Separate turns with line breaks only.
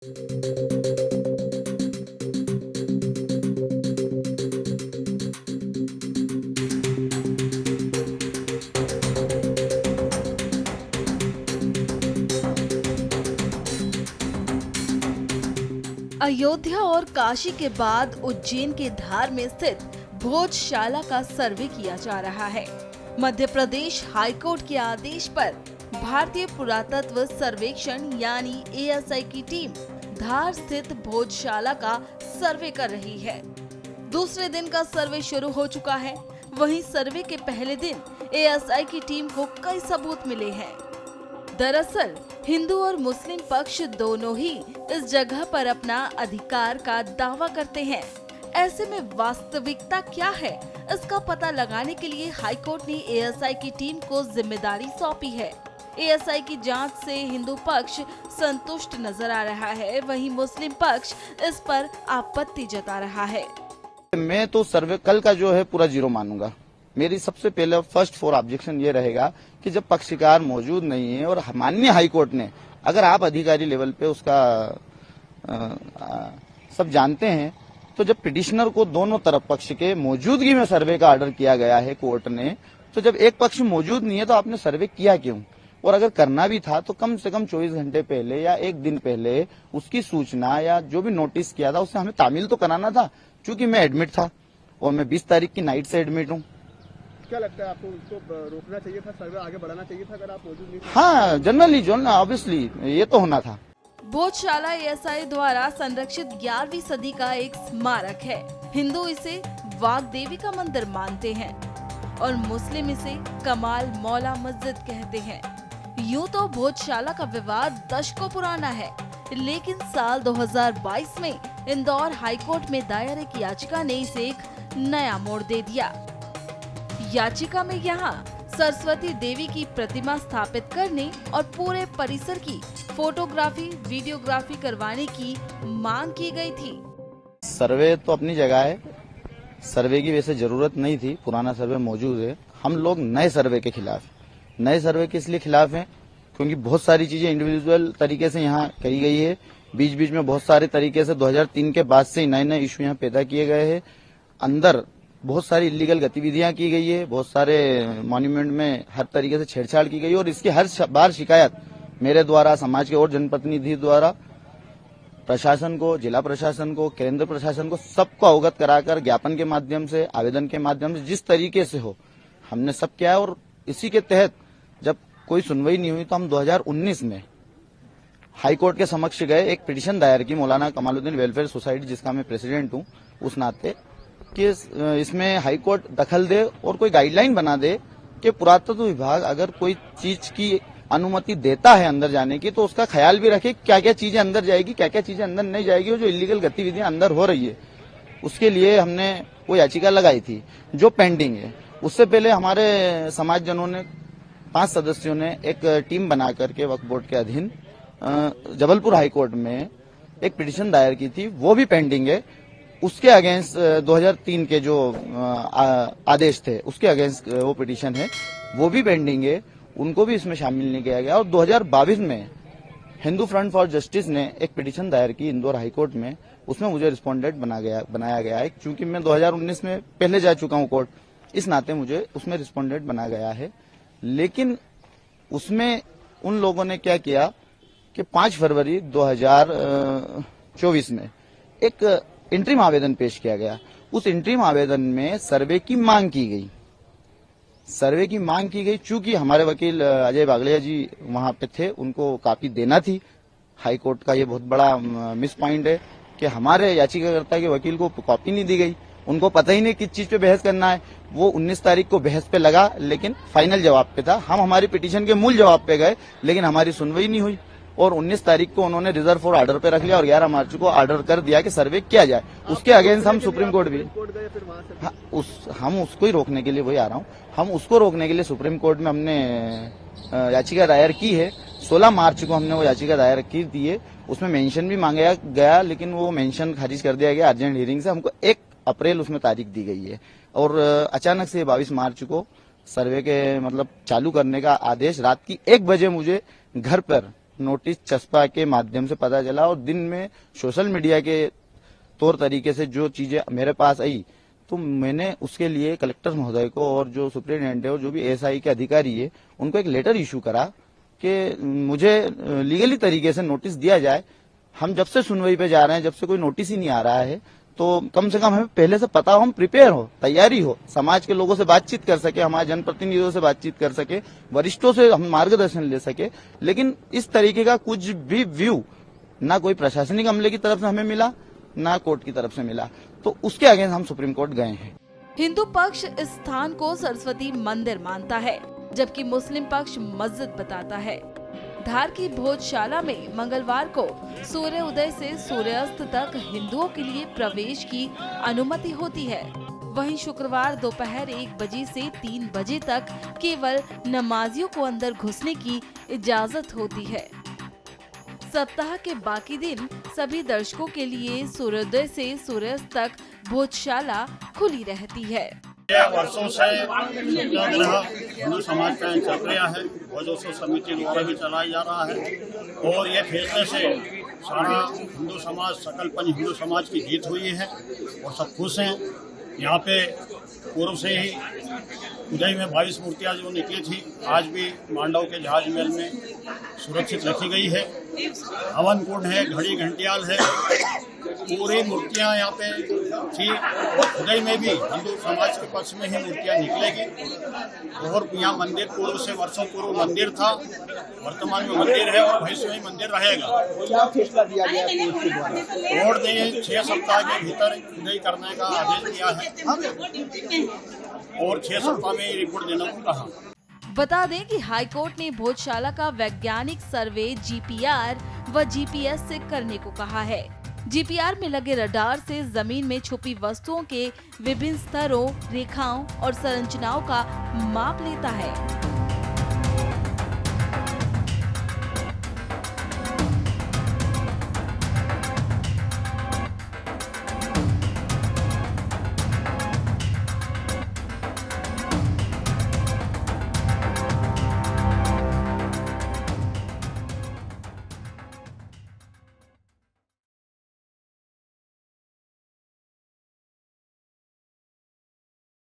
अयोध्या और काशी के बाद उज्जैन के धार में स्थित भोजशाला का सर्वे किया जा रहा है। मध्य प्रदेश हाईकोर्ट के आदेश पर भारतीय पुरातत्व सर्वेक्षण यानी ASI की टीम धार स्थित भोजशाला का सर्वे कर रही है। दूसरे दिन का सर्वे शुरू हो चुका है। वहीं सर्वे के पहले दिन ASI की टीम को कई सबूत मिले हैं। दरअसल हिंदू और मुस्लिम पक्ष दोनों ही इस जगह पर अपना अधिकार का दावा करते हैं। ऐसे में वास्तविकता क्या है, इसका पता लगाने के लिए हाईकोर्ट ने ASI की टीम को जिम्मेदारी सौंपी है। ASI की जांच से हिंदू पक्ष संतुष्ट नजर आ रहा है, वहीं मुस्लिम पक्ष इस पर आपत्ति जता रहा है।
मैं तो सर्वे कल का जो है पूरा जीरो मानूंगा। मेरी सबसे पहले फर्स्ट फॉर ऑब्जेक्शन ये रहेगा कि जब पक्षकार मौजूद नहीं है और माननीय हाईकोर्ट ने, अगर आप अधिकारी लेवल पे उसका सब जानते हैं, तो जब पिटिशनर को दोनों तरफ पक्ष के मौजूदगी में सर्वे का ऑर्डर किया गया है कोर्ट ने, तो जब एक पक्ष मौजूद नहीं है तो आपने सर्वे किया क्यों? और अगर करना भी था तो कम से कम 24 घंटे पहले या एक दिन पहले उसकी सूचना या जो भी नोटिस किया था उससे हमें तामील तो कराना था। चूंकि मैं एडमिट था और मैं 20 तारीख की नाइट से एडमिट हूँ।
क्या लगता है आपको उसको रोकना चाहिए था, सर्वे आगे बढ़ाना चाहिए था अगर आप मौजूद नहीं थे?
हाँ, जनरली जो ना ऑब्वियसली ये तो होना था।
भोजशाला ASI द्वारा संरक्षित 11वीं सदी का एक स्मारक है। हिंदू इसे वाग्देवी का मंदिर मानते हैं और मुस्लिम इसे कमाल मौला मस्जिद कहते हैं। यूं तो भोजशाला का विवाद दशकों पुराना है, लेकिन साल 2022 में इंदौर हाईकोर्ट में दायर एक याचिका ने इसे एक नया मोड़ दे दिया। याचिका में यहाँ सरस्वती देवी की प्रतिमा स्थापित करने और पूरे परिसर की फोटोग्राफी वीडियोग्राफी करवाने की मांग की गई थी।
सर्वे तो अपनी जगह है, सर्वे की वैसे जरूरत नहीं थी, पुराना सर्वे मौजूद है। हम लोग नए सर्वे के खिलाफ हैं। नए सर्वे के इसलिए खिलाफ हैं क्योंकि बहुत सारी चीजें इंडिविजुअल तरीके से यहाँ करी गई है। बीच बीच में बहुत सारे तरीके से 2003 के बाद से नए नए इशू यहाँ पैदा किए गए हैं। अंदर बहुत सारी इलीगल गतिविधियां की गई है, बहुत सारे मॉन्यूमेंट में हर तरीके से छेड़छाड़ की गई है और इसकी हर बार शिकायत मेरे द्वारा, समाज के और जनप्रतिनिधि द्वारा प्रशासन को, जिला प्रशासन को, केंद्र प्रशासन को सबको अवगत कराकर ज्ञापन के माध्यम से, आवेदन के माध्यम से, जिस तरीके से हो हमने सब किया है। और इसी के तहत जब कोई सुनवाई नहीं हुई तो हम 2019 में हाईकोर्ट के समक्ष गए, एक पिटीशन दायर की मौलाना कमालुद्दीन वेलफेयर सोसाइटी, जिसका मैं प्रेसिडेंट हूं, उस नाते कि इसमें हाईकोर्ट दखल दे और कोई गाइडलाइन बना दे कि पुरातत्व विभाग अगर कोई चीज की अनुमति देता है अंदर जाने की तो उसका ख्याल भी रखे क्या क्या चीजें अंदर जाएगी, क्या क्या चीजें अंदर नहीं जाएगी, और जो इलीगल गतिविधियां अंदर हो रही है उसके लिए हमने वो याचिका लगाई थी जो पेंडिंग है। उससे पहले हमारे समाजजनों ने 5 सदस्यों ने एक टीम बना करके वक्फ बोर्ड के अधीन जबलपुर हाईकोर्ट में एक पिटीशन दायर की थी, वो भी पेंडिंग है। उसके अगेंस्ट 2003 के जो आदेश थे उसके अगेंस्ट वो पिटीशन है, वो भी पेंडिंग है, उनको भी इसमें शामिल नहीं किया गया। और 2022 में हिंदू फ्रंट फॉर जस्टिस ने एक पिटीशन दायर की इंदौर हाईकोर्ट में, उसमें मुझे रिस्पोंडेंट बनाया गया है। क्योंकि मैं 2019 में पहले जा चुका हूं कोर्ट, इस नाते मुझे उसमें रिस्पोंडेंट बनाया गया है। लेकिन उसमें उन लोगों ने क्या किया कि 5 फरवरी 2024 में एक इंटरिम आवेदन पेश किया गया। उस इंटरिम आवेदन में सर्वे की मांग की गई। चूंकि हमारे वकील अजय बागलिया जी वहां पे थे, उनको कॉपी देना थी। हाईकोर्ट का ये बहुत बड़ा मिस पॉइंट है कि हमारे याचिकाकर्ता के वकील को कॉपी नहीं दी गई। उनको पता ही नहीं किस चीज पे बहस करना है। वो 19 तारीख को बहस पे लगा, लेकिन फाइनल जवाब पे था। हम हमारी पिटीशन के मूल जवाब पे गए, लेकिन हमारी सुनवाई नहीं हुई और 19 तारीख को उन्होंने रिजर्व फॉर ऑर्डर पे रख लिया और 11 मार्च को ऑर्डर कर दिया कि सर्वे किया जाए। उसके अगेंस्ट हम सुप्रीम कोर्ट भी, हम उसको ही रोकने के लिए, वही आ रहा हूँ, हम उसको रोकने के लिए सुप्रीम कोर्ट में हमने याचिका दायर की है। 16 मार्च को हमने वो याचिका दायर की दी है। उसमें मेंशन भी मांगा गया, लेकिन वो मेंशन खारिज कर दिया गया अर्जेंट हियरिंग से। हमको 1 अप्रैल उसमें तारीख दी गई है और अचानक से 22 मार्च को सर्वे के मतलब चालू करने का आदेश रात की 1 बजे मुझे घर पर नोटिस चस्पा के माध्यम से पता चला, और दिन में सोशल मीडिया के तौर तरीके से जो चीजें मेरे पास आई, तो मैंने उसके लिए कलेक्टर महोदय को और जो सुप्रिंटेंडेंट है और जो भी एसआई के अधिकारी है उनको एक लेटर इशू करा कि मुझे लीगली तरीके से नोटिस दिया जाए। हम जब से सुनवाई पे जा रहे हैं, जब से कोई नोटिस ही नहीं आ रहा है, तो कम से कम हमें पहले से पता हो, हम प्रिपेयर हो, तैयारी हो, समाज के लोगों से बातचीत कर सके, हमारे जनप्रतिनिधियों से बातचीत कर सके, वरिष्ठों से हम मार्गदर्शन ले सके। लेकिन इस तरीके का कुछ भी व्यू ना कोई प्रशासनिक अमले की तरफ से हमें मिला, ना कोर्ट की तरफ से मिला, तो उसके अगेंस्ट हम सुप्रीम कोर्ट गए हैं।
हिंदू पक्ष इस स्थान को सरस्वती मंदिर मानता है, जबकि मुस्लिम पक्ष मस्जिद बताता है। धार की भोजशाला में मंगलवार को सूर्य उदय से सूर्यास्त तक हिंदुओं के लिए प्रवेश की अनुमति होती है। वहीं शुक्रवार दोपहर 1 बजे से 3 बजे तक केवल नमाजियों को अंदर घुसने की इजाजत होती है। सप्ताह के बाकी दिन सभी दर्शकों के लिए सूर्योदय से सूर्यास्त तक भोजशाला खुली रहती है।
यह वर्षों से सत्याग्रह हिंदू समाज का चक्रिया है, भोजोत्सव समिति द्वारा भी चलाया जा रहा है, और ये फैसले से सारा हिंदू समाज, सकल पंच हिंदू समाज की जीत हुई है और सब खुश हैं। यहाँ पे पूर्व से ही उदय में 22 मूर्तियाँ जो निकली थी, आज भी मांडव के जहाज महल में सुरक्षित रखी गई है। हवन कुंड है, घड़ी घंटियाल है, पूरी मूर्तियाँ यहाँ पे थी, और उदय में भी हिंदू समाज के पक्ष में ही मूर्तियाँ निकलेगी। और यहाँ मंदिर पूर्व से वर्षों पूर्व मंदिर था, वर्तमान में मंदिर है और भविष्य में मंदिर रहेगा।
क्या फैसला दिया गया है कोर्ट के द्वारा?
कोर्ट ने 6 सप्ताह के भीतर उदय करने का आदेश दिया है और 6 सप्ताह में रिपोर्ट देने को कहा।
बता दें कि हाईकोर्ट ने भोजशाला का वैज्ञानिक सर्वे जीपीआर व जीपीएस से करने को कहा है। जीपीआर में लगे रडार से जमीन में छुपी वस्तुओं के विभिन्न स्तरों, रेखाओं और संरचनाओं का माप लेता है।